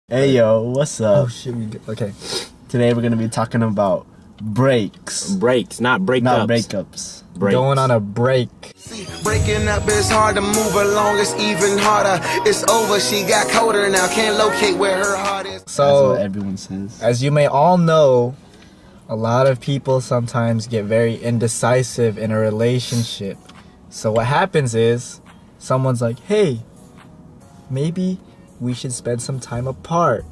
Hey yo, what's up? Oh shit, okay. Today we're gonna be talking about breaks. Breaks, not breakups. Not breakups. Breaks. Going on a break. See, breaking up is hard to move along, it's even harder. It's over, she got colder now, can't locate where her heart is. That's So, what everyone says. as you may all know, a lot of people sometimes get very indecisive in a relationship. So what happens is, someone's like, hey, maybe we should spend some time apart.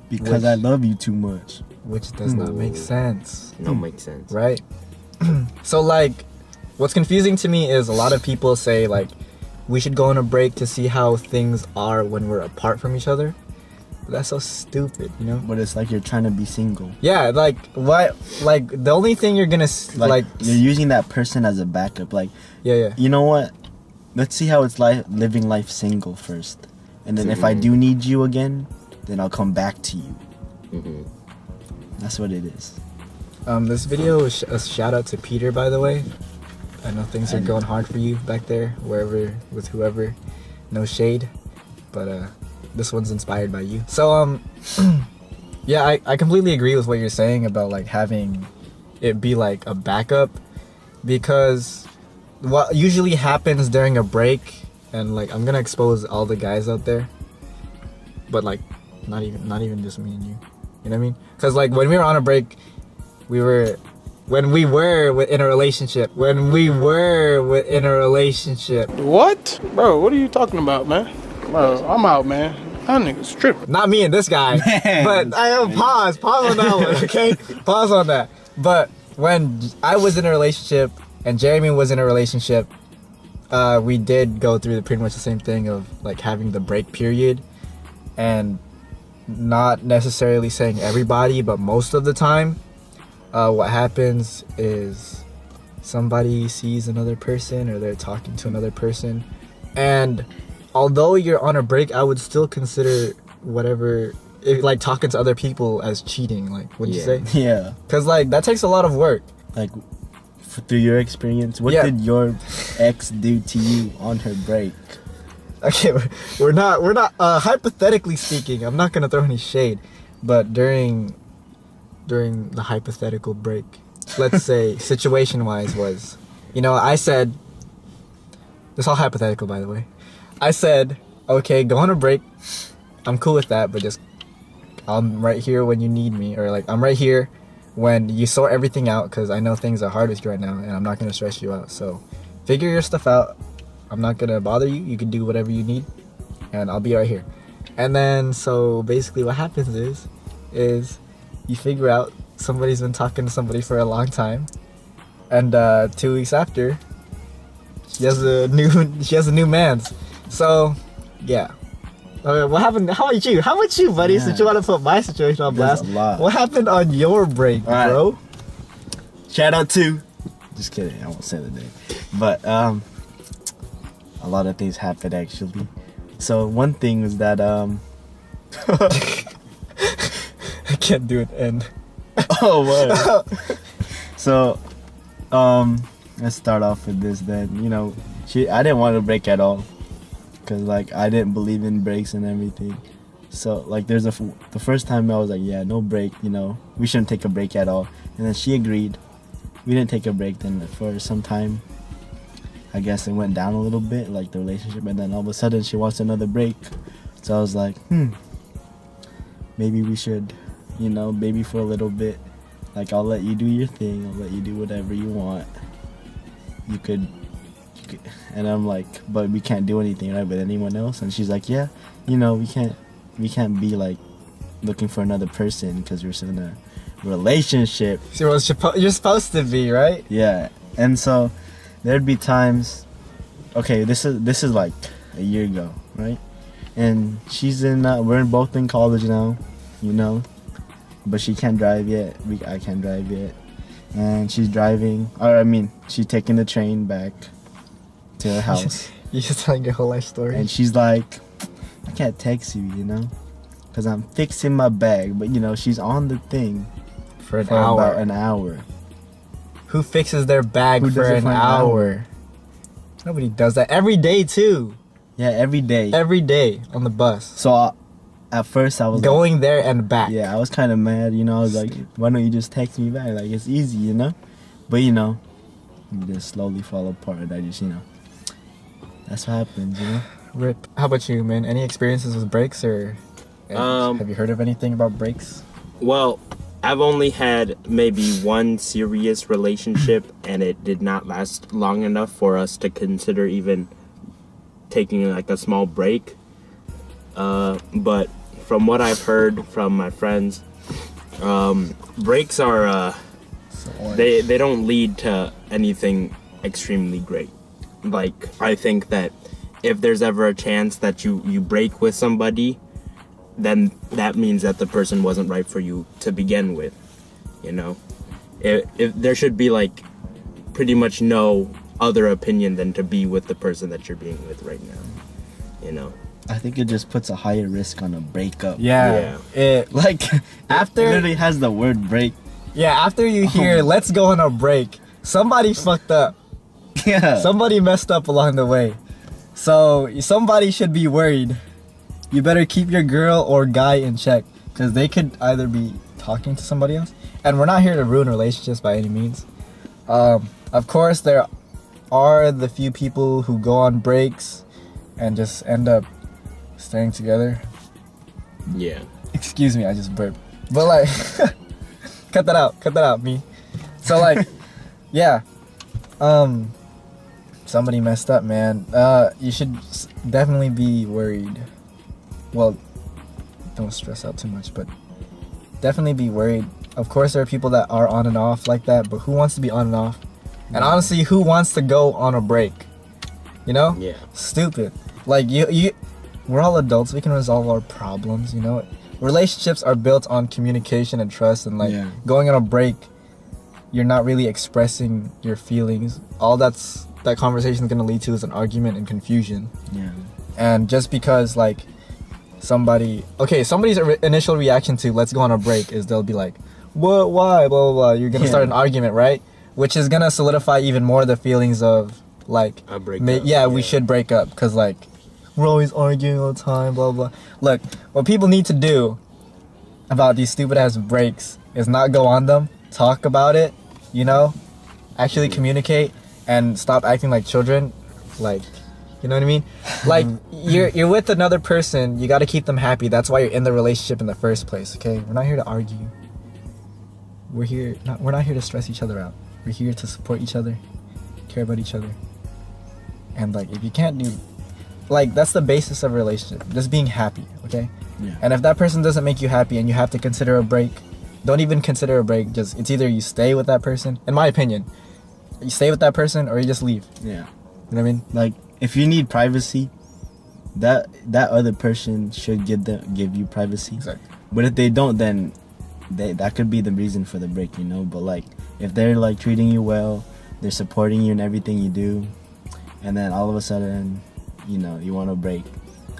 Because I love you too much. Which does not make sense. No, makes sense. Right? So like, what's confusing to me is a lot of people say like, we should go on a break to see how things are when we're apart from each other. But that's so stupid, you know? But it's like you're trying to be single. Yeah, like, what? Like, the only thing you're gonna, like you're using that person as a backup. Like, yeah. you know what? Let's see how it's like living life single first. And then if I do need you again, then I'll come back to you. Mm-hmm. That's what it is. This video is a shout out to Peter, by the way. I know things are going hard for you back there, wherever, with whoever. No shade, but this one's inspired by you. So yeah, I completely agree with what you're saying about like having it be like a backup, because what usually happens during a break, and like I'm gonna expose all the guys out there, but like not even just me and you. You know what I mean? Because like when we were on a break, when we were in a relationship. What? Bro, what are you talking about, man? Bro, I'm out, man. That nigga's tripping. Not me and this guy. Man. But I have pause on that one, okay? Pause on that. But when I was in a relationship and Jeremy was in a relationship, we did go through pretty much the same thing of like having the break period, and not necessarily saying everybody, but most of the time, what happens is somebody sees another person or they're talking to another person, and although you're on a break, I would still consider like talking to other people as cheating. Like, what'd you say? Yeah. Because like that takes a lot of work. Like, through your experience, what did your ex do to you on her break? Okay, we're not hypothetically speaking, I'm not gonna throw any shade, but during the hypothetical break, let's say situation wise was, you know, I said, this all hypothetical by the way, I said, okay, go on a break, I'm cool with that, but just I'm right here when you need me, or like I'm right here when you sort everything out, because I know things are hard with you right now and I'm not gonna stress you out, so figure your stuff out. I'm not gonna bother you. You can do whatever you need, and I'll be right here. And then, so basically, what happens is you figure out somebody's been talking to somebody for a long time, and 2 weeks after, she has a new man's. So, yeah. Okay, what happened? How about you, buddy? Yeah. Since you want to put my situation on There's blast, a lot. what happened on your break, bro? Shout out to. Just kidding. I won't say the name. But a lot of things happened actually. So one thing was that I can't do it. And oh what? So let's start off with this then. You know, I didn't want to break at all, because like I didn't believe in breaks and everything. So like the first time I was like, yeah, no break, you know, we shouldn't take a break at all. And then she agreed. We didn't take a break. Then for some time, I guess it went down a little bit, like the relationship, and then all of a sudden she wants another break. So I was like, maybe we should, you know, maybe for a little bit, like I'll let you do your thing, I'll let you do whatever you want. You could, and I'm like, but we can't do anything, right, with anyone else? And she's like, yeah, you know, we can't be like looking for another person because we're still in a relationship. see what you're supposed to be, right? Yeah, and so there'd be times. Okay, this is like a year ago, right? And we're both in college now, you know, but she can't drive yet. I can't drive yet, and she's driving. Or I mean, she's taking the train back to her house. You're just telling your whole life story. And she's like, I can't text you, you know, because I'm fixing my bag. But you know, she's on the thing for an about an hour. Who fixes their bag Who for does it an hour? Nobody does that. Every day too. Yeah, every day. Every day on the bus. So at first I was Going there and back. yeah, I was kind of mad, you know. I was like, why don't you just text me back? Like, it's easy, you know. But you know, you just slowly fall apart. I just, you know, that's what happens, you know. Rip. How about you, man? Any experiences with breaks, or have you heard of anything about breaks? Well, I've only had maybe one serious relationship, and it did not last long enough for us to consider even taking like a small break. But from what I've heard from my friends, breaks are they don't lead to anything extremely great. Like, I think that if there's ever a chance that you break with somebody, then that means that the person wasn't right for you to begin with, you know? If there should be, like, pretty much no other opinion than to be with the person that you're being with right now, you know? I think it just puts a higher risk on a breakup. Yeah. It Like, After- it literally has the word break. yeah. After you hear "let's go on a break," somebody fucked up. Yeah. Somebody messed up along the way. So somebody should be worried. You better keep your girl or guy in check, because they could either be talking to somebody else. And we're not here to ruin relationships by any means. Of course, there are the few people who go on breaks and just end up staying together. Yeah. Excuse me, I just burped. But like, cut that out, me. So like, yeah. Somebody messed up, man. You should definitely be worried. Well, don't stress out too much, but definitely be worried. Of course, there are people that are on and off like that, but who wants to be on and off? And honestly, who wants to go on a break? You know? Yeah. Stupid. Like, we're all adults. We can resolve our problems, you know? Relationships are built on communication and trust, and like, Yeah. going on a break, you're not really expressing your feelings. All that conversation is going to lead to is an argument and confusion. Yeah. And just because like somebody's initial reaction to "let's go on a break" is they'll be like, "What? Why? Blah blah blah." You're gonna start an argument, right? Which is gonna solidify even more the feelings of like, A breakup, we should break up, because like we're always arguing all the time, blah blah. Look, what people need to do about these stupid ass breaks is not go on them, talk about it, you know, actually communicate, and stop acting like children. Like, you know what I mean? Like, you're with another person, you got to keep them happy. That's why you're in the relationship in the first place. Okay, we're not here to argue. We're not here to stress each other out. We're here to support each other, care about each other. And like, if you can't do, like, that's the basis of a relationship, just being happy. Okay. Yeah. And if that person doesn't make you happy and you have to consider a break, don't even consider a break. Just, it's either you stay with that person, in my opinion, you stay with that person, or you just leave. Yeah. You know what I mean? Like, if you need privacy, that other person should give you privacy. Exactly. But if they don't, then that could be the reason for the break, you know. But like, if they're like treating you well, they're supporting you in everything you do, and then all of a sudden, you know, you want to break,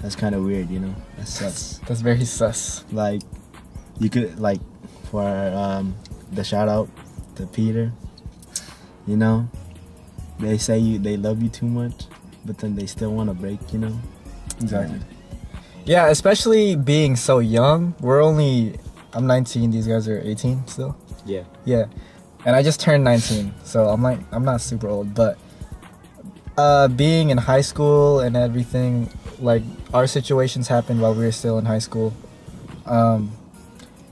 that's kind of weird, you know. That sucks. That's very sus. Like, you could, like, for the shout out to Peter, you know, they say they love you too much, but then they still want to break, you know. Exactly. Yeah, especially being so young. I'm 19, these guys are 18 still. Yeah. Yeah. And I just turned 19, so I'm not super old, but being in high school and everything, like, our situations happened while we were still in high school.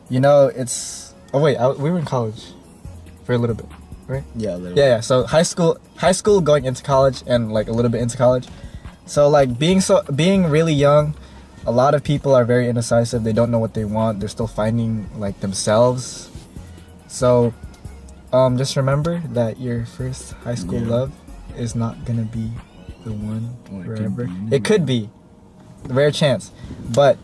You know, we were in college for a little bit, right? Yeah, a little. Yeah. So high school going into college, and like a little bit into college. So like being really young, a lot of people are very indecisive. They don't know what they want. They're still finding like themselves. So just remember that your first high school love is not gonna be the one forever. It could be, rare chance, but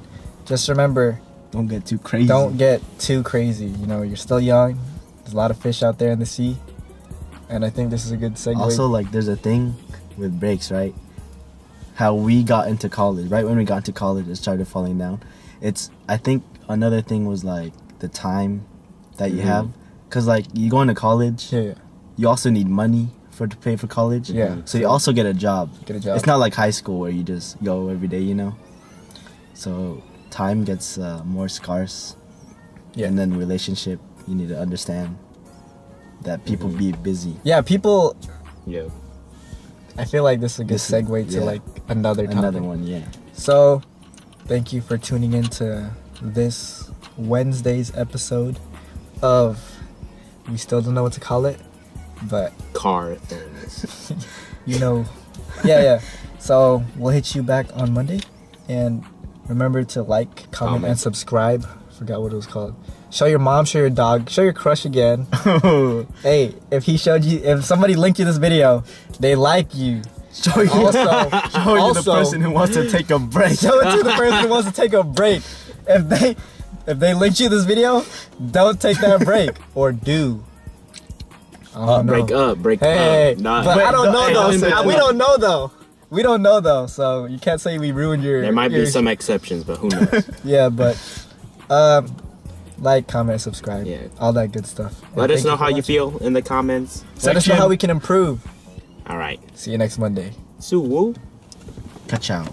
just remember, Don't get too crazy. don't get too crazy. You know, you're still young. There's a lot of fish out there in the sea, and I think this is a good segue. Also, like, there's a thing with breaks, right? How we got into college, right when we got into college, it started falling down. I think another thing was like the time that you have, because like you go into college, yeah. you also need money to pay for college. Yeah. So you also get a job. Get a job. It's not like high school where you just go every day, you know. So time gets more scarce. Yeah. And then relationship, you need to understand that people be busy. Yeah, people. Yeah. I feel like this is a good This is- segue to yeah. like another topic. Another one, yeah. So, thank you for tuning in to this Wednesday's episode of. We still don't know what to call it, but Car things. you know, yeah. So we'll hit you back on Monday, and remember to like, comment, and subscribe. Forgot what it was called. Show your mom, show your dog, show your crush again. Hey, if somebody linked you this video, they like you. Show you, show you the person who wants to take a break. Show it to the person who wants to take a break. If they linked you this video, don't take that break, or do. I don't know. Break Hey, up. Not, but I don't know hey, though. don't- We don't know though. We don't know though, so you can't say we ruined your. There might be your- some exceptions, but who knows? Yeah, but like, comment, subscribe, Yeah. all that good stuff. And Let us thank know you for how you watching. feel in the comments. Let us know how we can improve. All right. See you next Monday. Sue. Ka-chow.